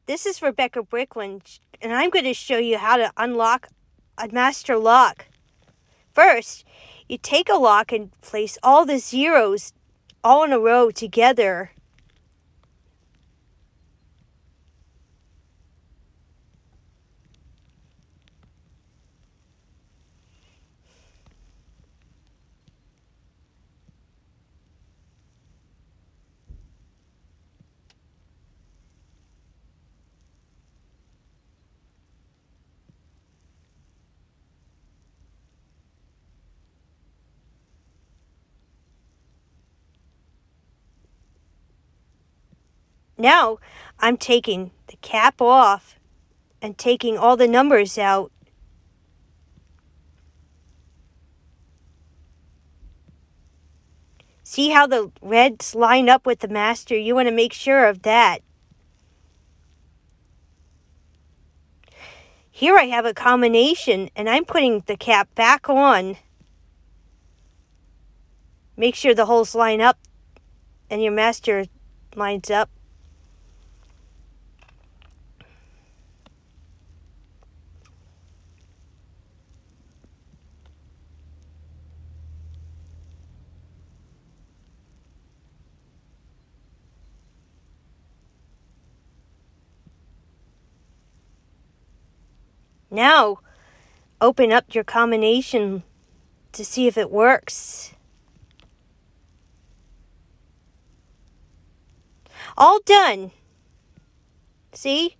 This is Rebecca Brickland, and I'm going to show you how to unlock a master lock. First, you take a lock and place all the zeros all in a row together. Now, I'm taking the cap off and taking all the numbers out. See how the reds line up with the master? You want to make sure of that. Here I have a combination, and I'm putting the cap back on. Make sure the holes line up and your master lines up. Now, open up your combination to see if it works. All done. See?